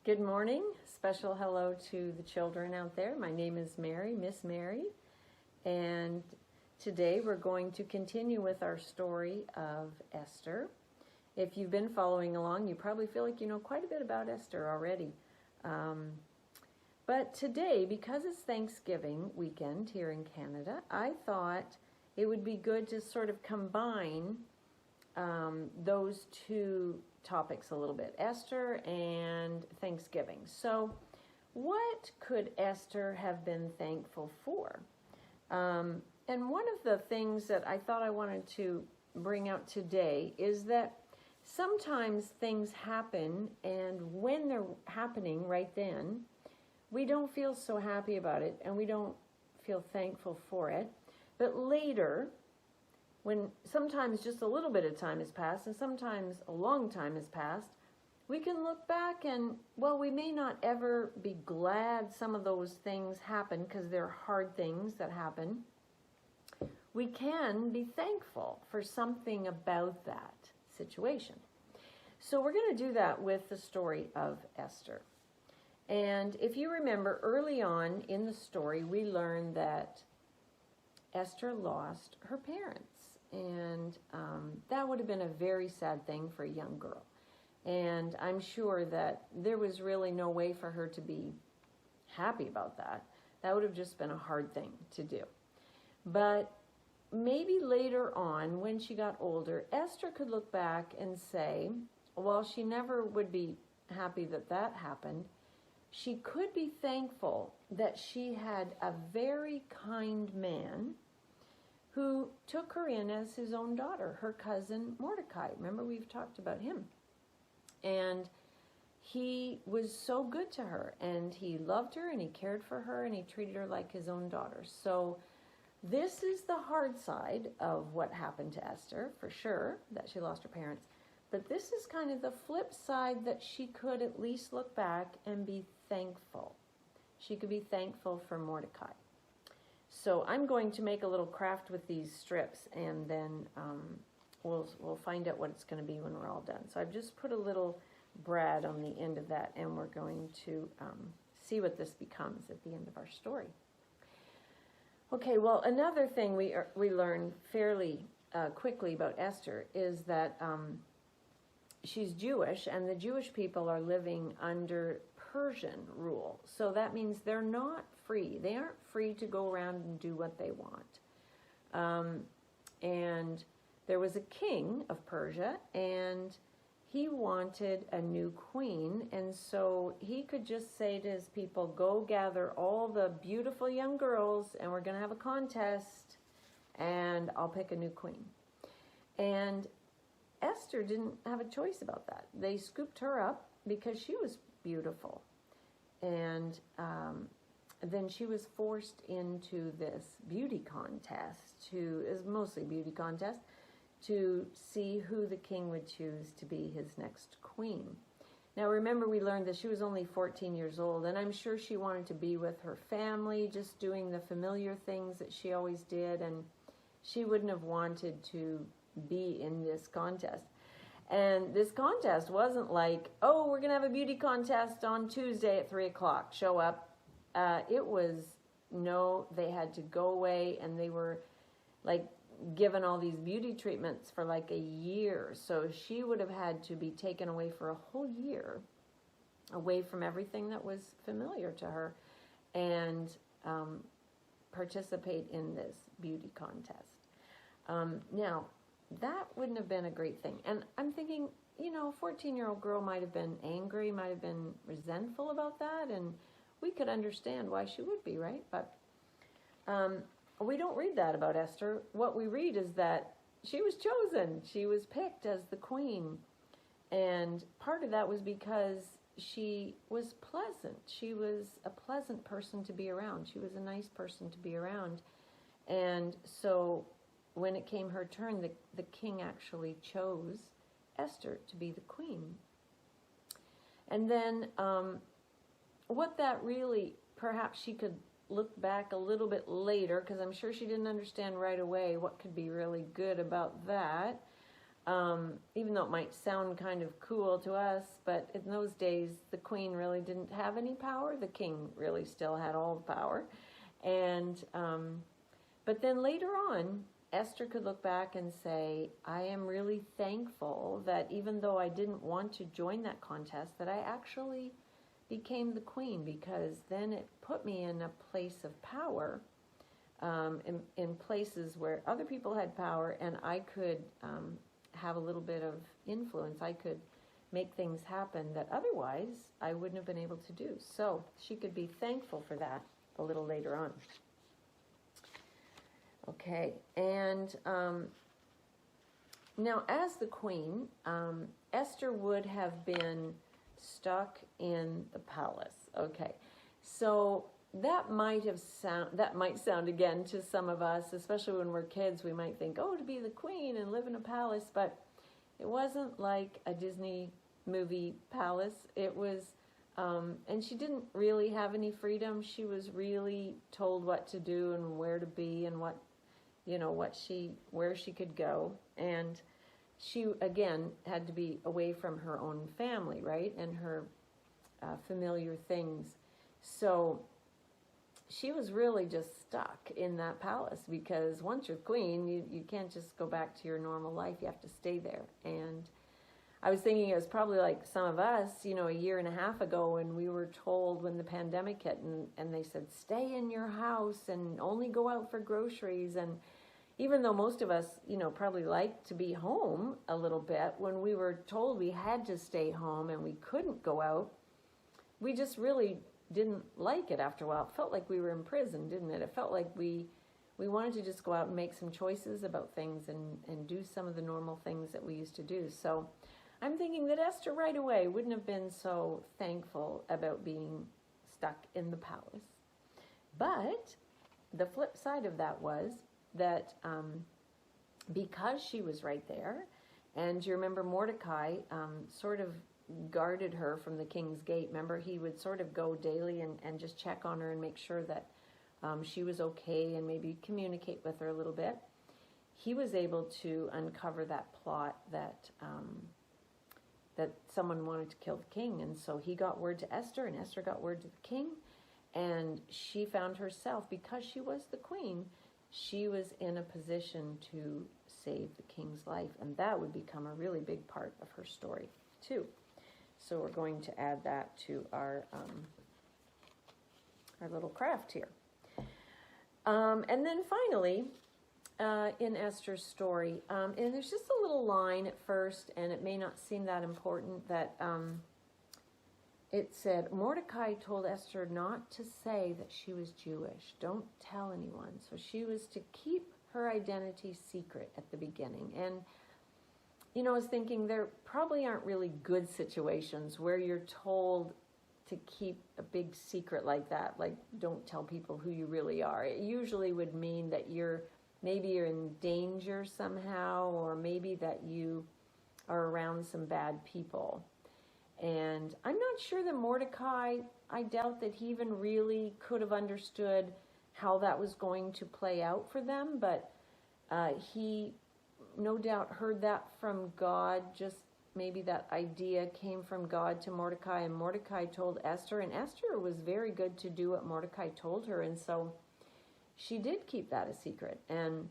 Good morning. Special hello to the children out there. My name is Mary, Miss Mary, and today we're going to continue with our story of Esther. If you've been following along, you probably feel like you know quite a bit about Esther already. But today, because it's Thanksgiving weekend here in Canada, I thought it would be good to sort of combine those two topics a little bit, Esther and Thanksgiving. So what could Esther have been thankful for? And one of the things that I thought I wanted to bring out today is that sometimes things happen, and when they're happening right then, we don't feel so happy about it and we don't feel thankful for it. But later, when sometimes just a little bit of time has passed and sometimes a long time has passed, we can look back and, well, we may not ever be glad some of those things happen because they're hard things that happen. We can be thankful for something about that situation. So we're going to do that with the story of Esther. And if you remember, early on in the story, we learned that Esther lost her parents. And that would have been a very sad thing for a young girl. And I'm sure that there was really no way for her to be happy about that. That would have just been a hard thing to do. But maybe later on, when she got older, Esther could look back and say, while she never would be happy that that happened, she could be thankful that she had a very kind man who took her in as his own daughter, her cousin Mordecai. Remember, we've talked about him. And he was so good to her, and he loved her, and he cared for her, and he treated her like his own daughter. So this is the hard side of what happened to Esther, for sure, that she lost her parents. But this is kind of the flip side, that she could at least look back and be thankful. She could be thankful for Mordecai. So I'm going to make a little craft with these strips, and then we'll find out what it's going to be when we're all done. So I've just put a little brad on the end of that, and we're going to see what this becomes at the end of our story. Okay, well, another thing we learn fairly quickly about Esther is that she's Jewish, and the Jewish people are living under Persian rule. So that means they're not free. They aren't free to go around and do what they want. And there was a king of Persia, and he wanted a new queen, and so he could just say to his people, go gather all the beautiful young girls, and we're going to have a contest, and I'll pick a new queen. And Esther didn't have a choice about that. They scooped her up because she was beautiful. And then she was forced into this beauty contest, is mostly beauty contest, to see who the king would choose to be his next queen. Now remember, we learned that she was only 14 years old, and I'm sure she wanted to be with her family, just doing the familiar things that she always did, and she wouldn't have wanted to be in this contest. And this contest wasn't like, oh, we're going to have a beauty contest on Tuesday at 3 o'clock, show up. It was, no, they had to go away, and they were like given all these beauty treatments for like a year. So she would have had to be taken away for a whole year, away from everything that was familiar to her, and participate in this beauty contest. Now, that wouldn't have been a great thing. And I'm thinking, you know, a 14-year-old girl might have been angry, might have been resentful about that, and we could understand why she would be, right? But we don't read that about Esther. What we read is that she was chosen. She was picked as the queen. And part of that was because she was pleasant. She was a pleasant person to be around. She was a nice person to be around. And so when it came her turn, the king actually chose Esther to be the queen. And then what that really, perhaps she could look back a little bit later, because I'm sure she didn't understand right away what could be really good about that. even though it might sound kind of cool to us, but in those days, the queen really didn't have any power. The king really still had all the power. And, but then later on, Esther could look back and say, I am really thankful that even though I didn't want to join that contest, that I actually became the queen, because then it put me in a place of power, in places where other people had power, and I could have a little bit of influence. I could make things happen that otherwise I wouldn't have been able to do. So she could be thankful for that a little later on. Okay, and now as the queen, Esther would have been stuck in the palace. Okay, so that might sound again to some of us, especially when we're kids, we might think, oh, to be the queen and live in a palace, but it wasn't like a Disney movie palace. It was, and she didn't really have any freedom. She was really told what to do and where to be and what, where she could go. And she, again, had to be away from her own family, right? And her familiar things. So she was really just stuck in that palace, because once you're queen, you can't just go back to your normal life. You have to stay there. And I was thinking it was probably like some of us, a year and a half ago, when we were told, when the pandemic hit, and they said, stay in your house and only go out for groceries. And even though most of us, probably like to be home a little bit, when we were told we had to stay home and we couldn't go out, we just really didn't like it after a while. It felt like we were in prison, didn't it? It felt like we wanted to just go out and make some choices about things and do some of the normal things that we used to do. So I'm thinking that Esther right away wouldn't have been so thankful about being stuck in the palace. But the flip side of that was that because she was right there, and you remember Mordecai sort of guarded her from the king's gate. Remember, he would sort of go daily and just check on her and make sure that she was okay, and maybe communicate with her a little bit. He was able to uncover that plot that someone wanted to kill the king. And so he got word to Esther, and Esther got word to the king, and she found herself, because she was the queen, she was in a position to save the king's life, and that would become a really big part of her story too. So we're going to add that to our little craft here. And then finally, in Esther's story, and there's just a little line at first, and it may not seem that important, that it said, Mordecai told Esther not to say that she was Jewish. Don't tell anyone. So she was to keep her identity secret at the beginning. And I was thinking there probably aren't really good situations where you're told to keep a big secret like that, like don't tell people who you really are. It usually would mean that maybe you're in danger somehow, or maybe that you are around some bad people. And I'm not sure that Mordecai, I doubt that he even really could have understood how that was going to play out for them, but he no doubt heard that from God. Just maybe that idea came from God to Mordecai, and Mordecai told Esther, and Esther was very good to do what Mordecai told her, and so she did keep that a secret, and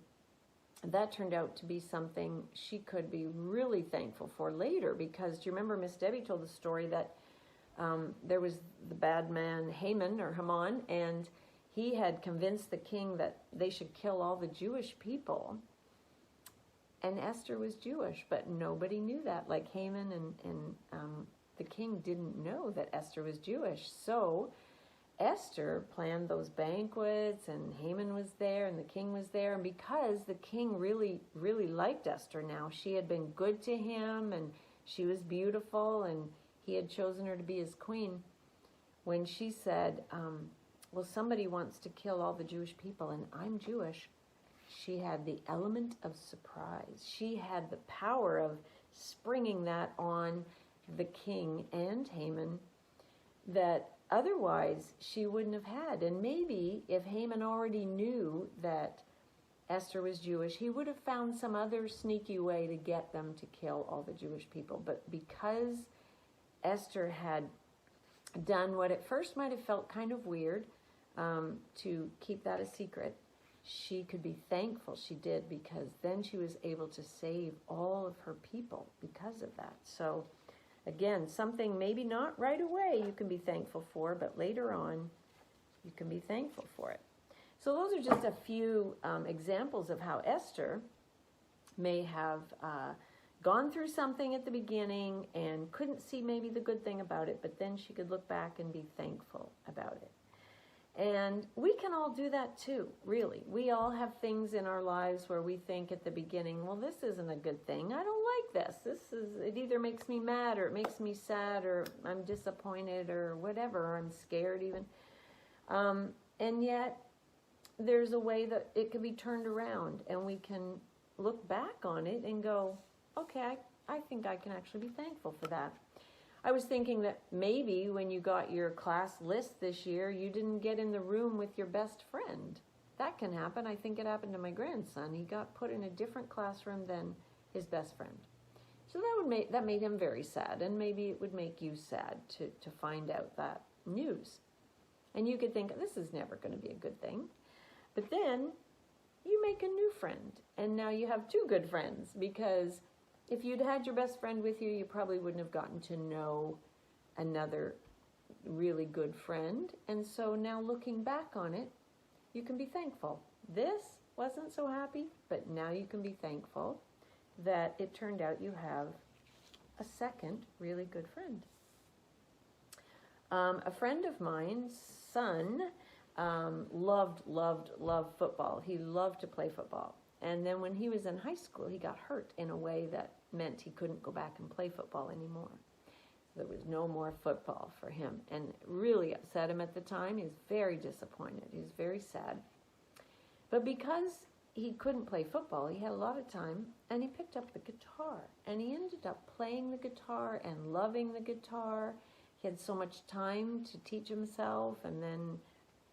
that turned out to be something she could be really thankful for later, because do you remember Miss Debbie told the story that there was the bad man Haman, and he had convinced the king that they should kill all the Jewish people. And Esther was Jewish, but nobody knew that. Like Haman and the king didn't know that Esther was Jewish. So Esther planned those banquets, and Haman was there, and the king was there. And because the king really, really liked Esther now, she had been good to him, and she was beautiful, and he had chosen her to be his queen. When she said, well, somebody wants to kill all the Jewish people, and I'm Jewish, she had the element of surprise. She had the power of springing that on the king and Haman that otherwise she wouldn't have had. And maybe if Haman already knew that Esther was Jewish, he would have found some other sneaky way to get them to kill all the Jewish people. But because Esther had done what at first might have felt kind of weird, to keep that a secret, she could be thankful she did, because then she was able to save all of her people because of that. So again, something maybe not right away you can be thankful for, but later on you can be thankful for it. So those are just a few examples of how Esther may have gone through something at the beginning and couldn't see maybe the good thing about it, but then she could look back and be thankful about it. And we can all do that too, really. We all have things in our lives where we think at the beginning, well, this isn't a good thing. I don't like this. It either makes me mad, or it makes me sad, or I'm disappointed, or whatever, or I'm scared even. And yet there's a way that it can be turned around, and we can look back on it and go, okay, I think I can actually be thankful for that. I was thinking that maybe when you got your class list this year, you didn't get in the room with your best friend. That can happen. I think it happened to my grandson. He got put in a different classroom than his best friend. So that made him very sad, and maybe it would make you sad to find out that news. And you could think, this is never going to be a good thing. But then you make a new friend, and now you have two good friends, because if you'd had your best friend with you, you probably wouldn't have gotten to know another really good friend. And so now looking back on it, you can be thankful. This wasn't so happy, but now you can be thankful that it turned out you have a second really good friend. A friend of mine's son loved football. He loved to play football. And then when he was in high school, he got hurt in a way that meant he couldn't go back and play football anymore. There was no more football for him, and it really upset him at the time. He was very disappointed. He was very sad. But because he couldn't play football, he had a lot of time, and he picked up the guitar, and he ended up playing the guitar and loving the guitar. He had so much time to teach himself, and then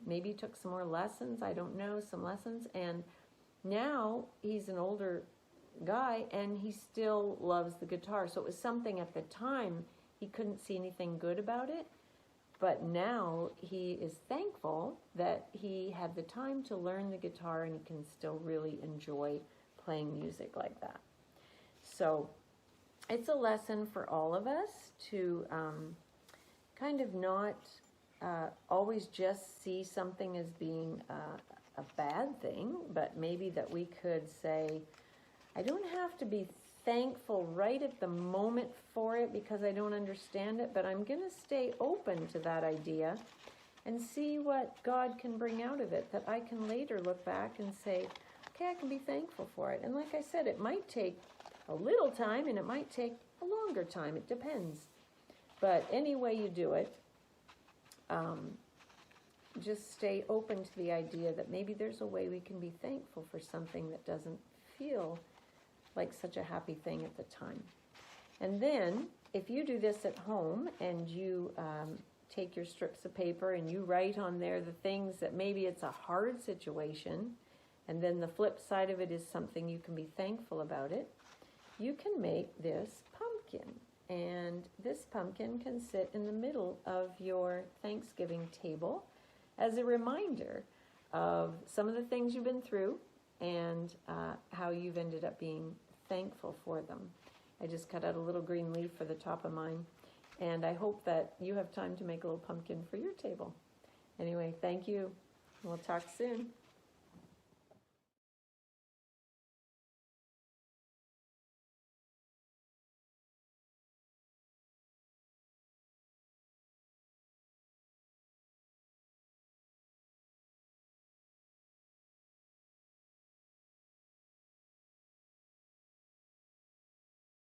maybe he took some more lessons, I don't know, some lessons, and now he's an older guy, and he still loves the guitar. So it was something at the time he couldn't see anything good about it, but now he is thankful that he had the time to learn the guitar, and he can still really enjoy playing music like that. So it's a lesson for all of us to kind of not always just see something as being a bad thing, but maybe that we could say, I don't have to be thankful right at the moment for it because I don't understand it, but I'm going to stay open to that idea and see what God can bring out of it, that I can later look back and say, okay, I can be thankful for it. And like I said, it might take a little time and it might take a longer time. It depends. But any way you do it, just stay open to the idea that maybe there's a way we can be thankful for something that doesn't feel like such a happy thing at the time. And then, if you do this at home and you take your strips of paper and you write on there the things that maybe it's a hard situation, and then the flip side of it is something you can be thankful about it, you can make this pumpkin. And this pumpkin can sit in the middle of your Thanksgiving table as a reminder of some of the things you've been through and how you've ended up being thankful for them. I just cut out a little green leaf for the top of mine, and I hope that you have time to make a little pumpkin for your table. Anyway, thank you. We'll talk soon.